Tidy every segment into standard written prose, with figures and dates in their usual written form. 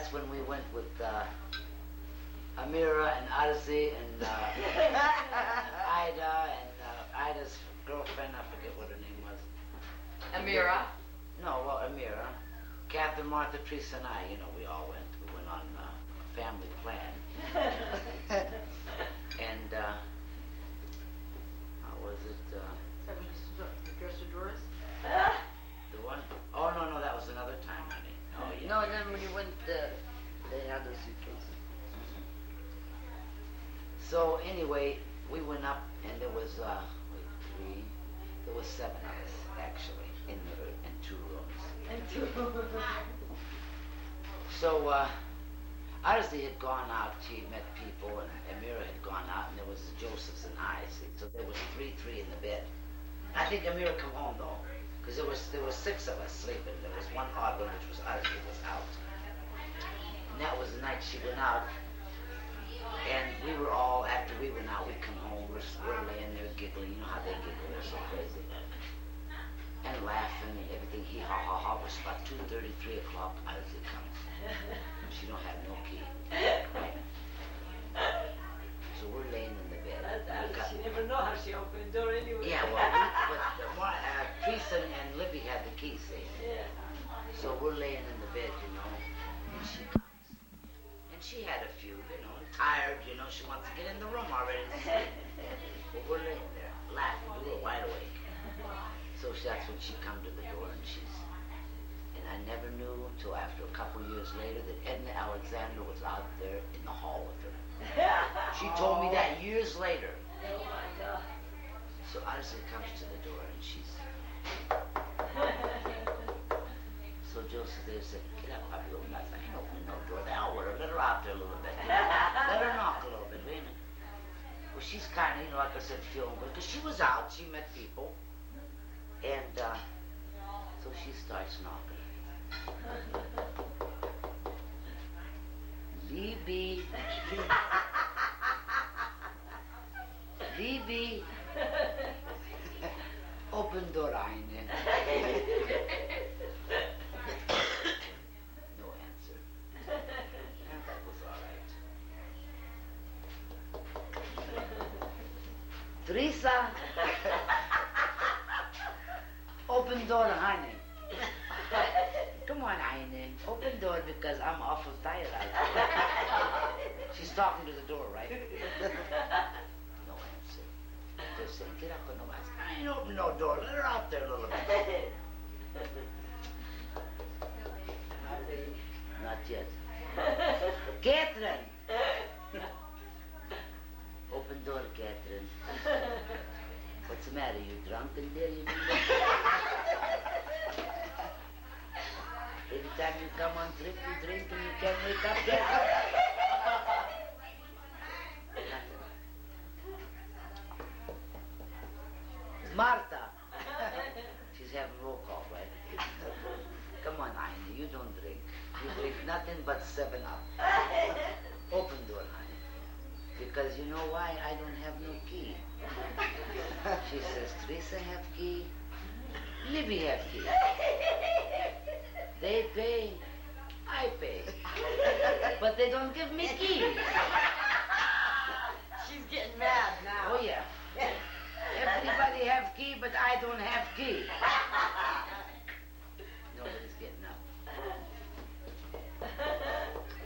that's when we went with Amira and Odyssey and Ida and Ida's girlfriend, I forget what her name was. Amira? No, well, Amira. Catherine, Martha, Teresa, and I, you know, we all went. We went on a family plan. And, how was it? Is that when you dressed the drawers? The one? Oh, no, that was another time, honey. Oh, yeah. No, and then when you went, they had those suitcases. So anyway, we went up and there was there was 7 of us actually in 2 rooms. So Odyssey had gone out, she had met people, and Amira had gone out, and there was the Josephs and I. See? So there was 3 in the bed. I think Amira come home though, because there was 6 of us sleeping. There was one odd one, which was Odyssey was out, and that was the night she went out. And we were all, after we went out, we come home, we're laying there giggling, you know how they giggle, they're so crazy. And laughing and everything, hee ha ha ha. It was about 2:30, 3 o'clock, Odyssey comes. She don't have no key. Right? So we're laying in the bed. She never know how she opened the door anyway. Yeah, well, but Teresa and Libby had the key safe. Yeah. So we're laying in the bed, you know, and she comes. And she had a few, you know, tired, you know, she wants to get in the room already to sleep. But we're laying there, laughing, we were wide awake. So that's when she come to the door and and I never knew until after a couple years later that Edna Alexander was out there in the hall with her. She told me that years later. Oh my God. So Odyssey comes to the door and she's... So Joseph there said, get up, Hubby, open that thing. I ain't opening no door. The hell with her. Let her out there a little bit. Let her knock a little bit, wait a minute. Well, she's kind of, you know, like I said, feeling good. Because she was out. She met people. And so she starts knocking. Libby. Libby. Open door, eine. No answer. And that was all right. Teresa. Open door, honey. Come on, Eine. Open door because I'm awful tired. She's talking to the door, right? No answer. They're saying, get up and no answer. I ain't open no door. Let her out there a little bit. Not yet. Catherine! Open door, Catherine. What's the matter? You drunk in there? Every time you come on trip, you drink and you can't wake up yet. Martha. She's having roll call, right? Come on, Heine, you don't drink. You drink nothing but 7-Up. Open door, honey. Because you know why? I don't have no key. She says, Teresa have key, Libby have key. They pay, I pay. But they don't give me keys. She's getting mad now. Oh, yeah. Everybody have key, but I don't have key. Nobody's getting up.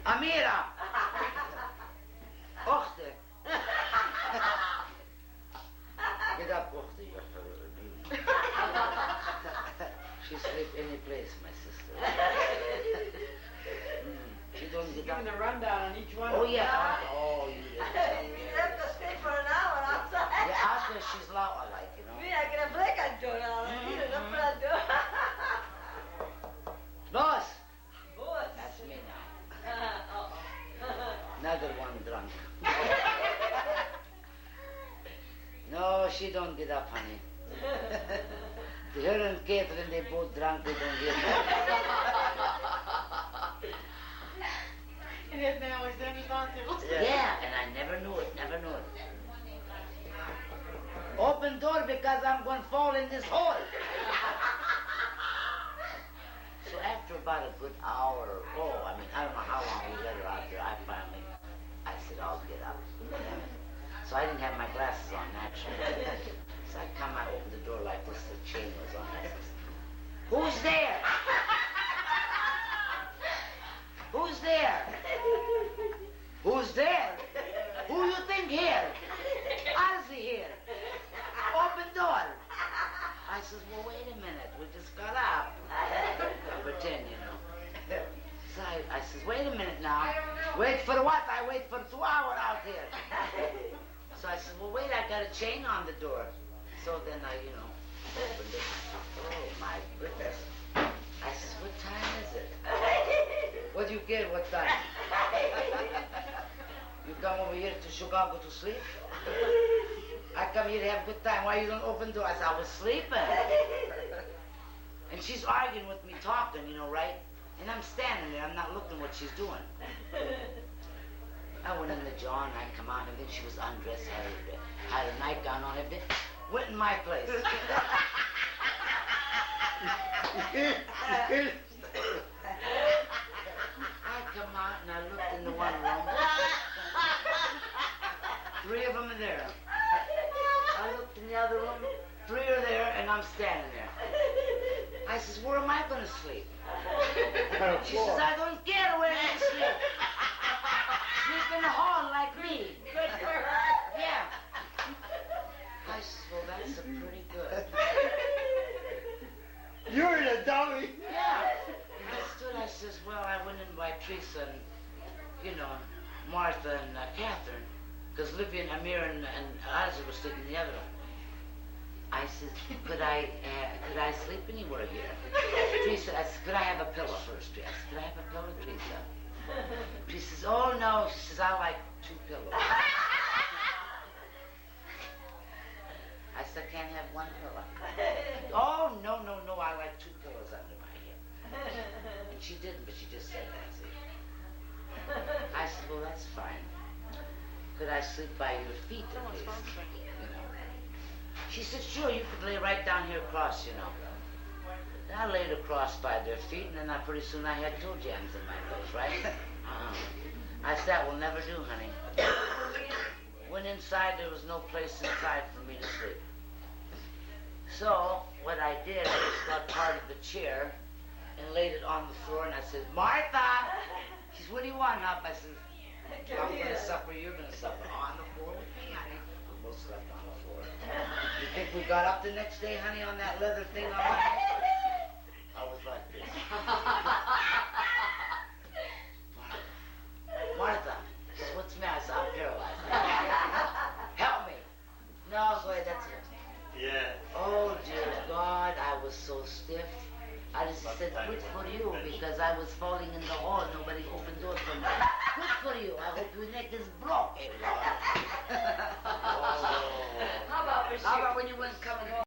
Amira! Ochte! Get up, Ochte. She sleep any place, my sister. She don't get up. Giving the rundown on each one. Oh, yeah. Oh, You have to stay for an hour outside. Yeah, out there she's loud, like, you know. Mira, que le fleca el door now. Mira, no for that door. Boss! Boss. That's me now. Another one drunk. No, she don't get up, honey. Her and Catherine, they both drunk, they don't hear nothing. And his man was there responsible. Yeah, and I never knew it. Open door because I'm going to fall in this hole. So after about a good hour. Oh, I mean, I don't know how long we let her out there. I said, I'll get up. So I didn't have my glasses on, naturally. So I opened the door like this, the chain was on. I says, who's there? Who's there? Who's there? Who you think here? Ozzy here. Open door. I says, well, wait a minute. We just got up. I pretend, you know. So I says, wait a minute now. Wait for what? I wait for 2 hours out here. So I said, well, wait, I got a chain on the door. So then I, you know, opened it. Oh, my goodness. I says, what time is it? What do you get? What time? You come over here to Chicago to sleep? I come here to have a good time. Why you don't open the door? I said, I was sleeping. And she's arguing with me, talking, you know, right? And I'm standing there. I'm not looking what she's doing. I went in the jar and I come out, and then she was undressed, had a nightgown on, everything. Went in my place. I come out and I looked in the one room. 3 of them are there. I looked in the other room. 3 are there, and I'm standing there. I says, where am I going to sleep? She says, I don't care where you sleep. Sleep in the hall like me. Good for her. Yeah. I says, well, that's pretty good. You're the dummy. Yeah. I stood, I says, well, I went in by Teresa and, you know, Martha and Catherine, because Libby and Amir and Ozzy were sleeping in the other room. I said, could I sleep anywhere here? Teresa, I said, could I have a pillow first? I said, could I have a pillow, Teresa? She says, oh, no. She says, I like 2 pillows. I said, can't have 1 pillow. Oh, no, I like 2 pillows under my head. And she didn't, but she just said that, see. I said, well, that's fine. Could I sleep by your feet at least? You know. She said, sure, you could lay right down here across, you know. And I laid across by their feet, and then pretty soon I had 2 jams in my place, right? I said, that will never do, honey. Went inside, there was no place inside for me to sleep. So, what I did, I just got part of the chair and laid it on the floor, and I said, Martha! She said, what do you want, Hub? I said, I'm going to suffer, you're going to suffer. On the floor with me, honey. We both slept on the floor. You think we got up the next day, honey, on that leather thing on my head? I was like this. Martha, she said, what's the matter? I said, I'm paralyzed. Help me. No, go ahead, that's it. Yeah. Oh, dear God, I was so stiff. I just said, good for you, because I was falling in the hall. Nobody opened door for me. Good for you. I hope your neck is broke.